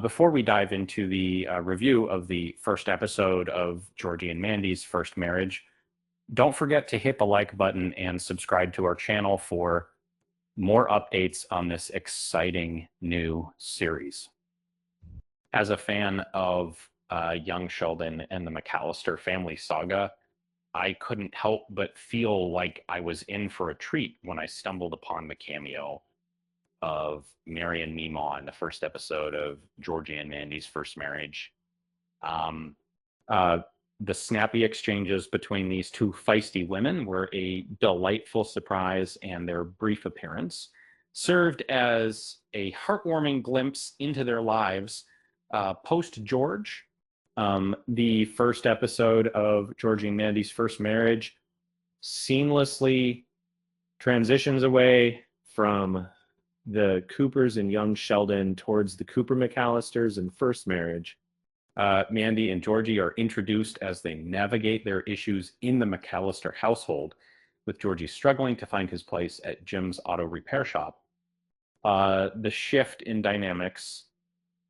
Before we dive into the review of the first episode of Georgie and Mandy's first marriage, don't forget to hit the like button and subscribe to our channel for more updates on this exciting new series. As a fan of young Sheldon and the McAllister family saga, I couldn't help but feel like I was in for a treat when I stumbled upon the cameo of Mary and Meemaw in the first episode of Georgie and Mandy's first marriage. Um, uh, the snappy exchanges between these two feisty women were a delightful surprise, and their brief appearance served as a heartwarming glimpse into their lives post George. The first episode of Georgie and Mandy's first marriage seamlessly transitions away from the Coopers and young Sheldon towards the Cooper McAllisters and first marriage. Mandy and Georgie are introduced as they navigate their issues in the McAllister household, with Georgie struggling to find his place at Jim's auto repair shop. The shift in dynamics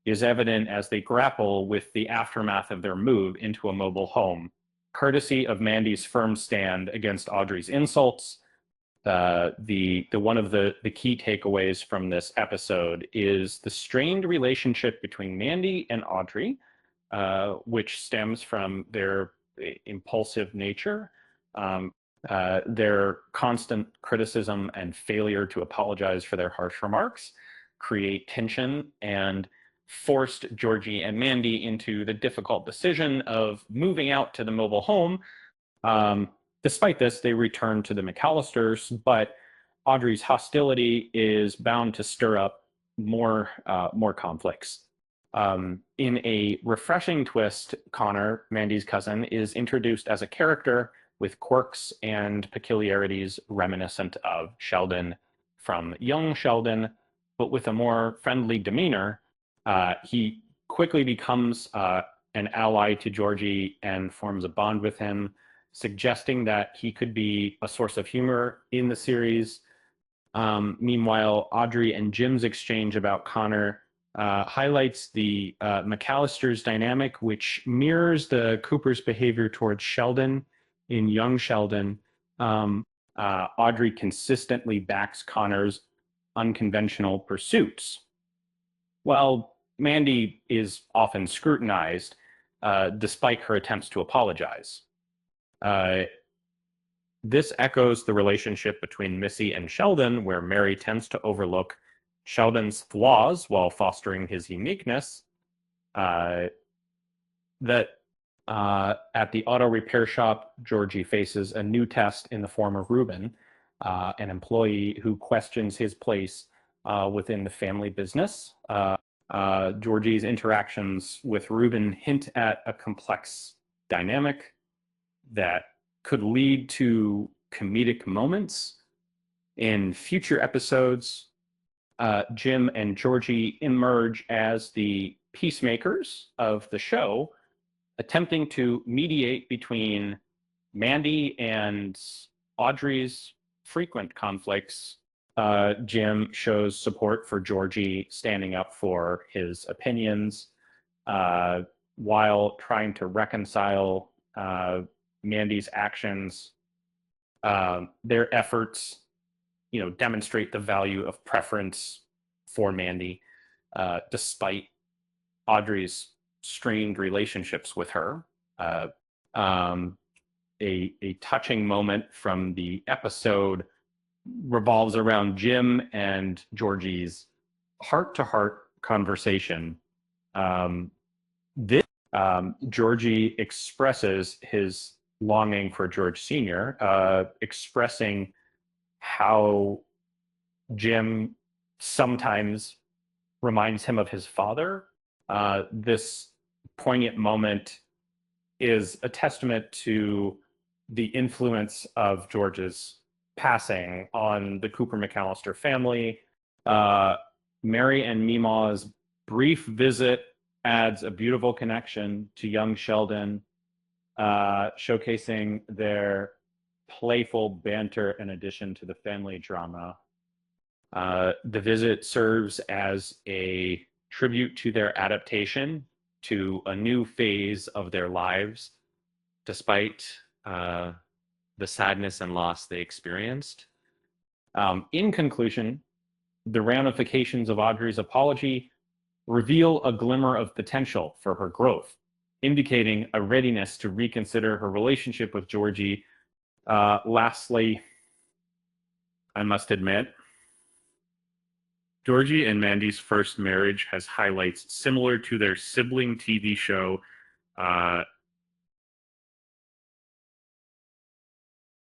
is evident as they grapple with the aftermath of their move into a mobile home, courtesy of Mandy's firm stand against Audrey's insults. The one of the key takeaways from this episode is the strained relationship between Mandy and Audrey, which stems from their impulsive nature, their constant criticism and failure to apologize for their harsh remarks, create tension, and forced Georgie and Mandy into the difficult decision of moving out to the mobile home. Despite this, they return to the McAllisters, but Audrey's hostility is bound to stir up more conflicts. In a refreshing twist, Connor, Mandy's cousin, is introduced as a character with quirks and peculiarities reminiscent of Sheldon from young Sheldon, but with a more friendly demeanor. He quickly becomes an ally to Georgie and forms a bond with him, suggesting that he could be a source of humor in the series. Meanwhile, Audrey and Jim's exchange about Connor highlights the McAllister's dynamic, which mirrors the Cooper's behavior towards Sheldon in young Sheldon. Audrey consistently backs Connor's unconventional pursuits, while Mandy is often scrutinized despite her attempts to apologize. This echoes the relationship between Missy and Sheldon, where Mary tends to overlook Sheldon's flaws while fostering his uniqueness. At the auto repair shop, Georgie faces a new test in the form of Ruben, an employee who questions his place within the family business. Georgie's interactions with Ruben hint at a complex dynamic that could lead to comedic moments. In future episodes, Jim and Georgie emerge as the peacemakers of the show, attempting to mediate between Mandy and Audrey's frequent conflicts. Jim shows support for Georgie, standing up for his opinions, while trying to reconcile Mandy's actions. Their efforts, demonstrate the value of preference for Mandy, despite Audrey's strained relationships with her. A touching moment from the episode revolves around Jim and Georgie's heart-to-heart conversation. Georgie expresses his longing for George Sr., expressing how Jim sometimes reminds him of his father. This poignant moment is a testament to the influence of George's passing on the Cooper McAllister family. Mary and Meemaw's brief visit adds a beautiful connection to young Sheldon, showcasing their playful banter in addition to the family drama. The visit serves as a tribute to their adaptation to a new phase of their lives, despite the sadness and loss they experienced. In conclusion, the ramifications of Audrey's apology reveal a glimmer of potential for her growth, indicating a readiness to reconsider her relationship with Georgie. Lastly, I must admit, Georgie and Mandy's first marriage has highlights similar to their sibling TV show,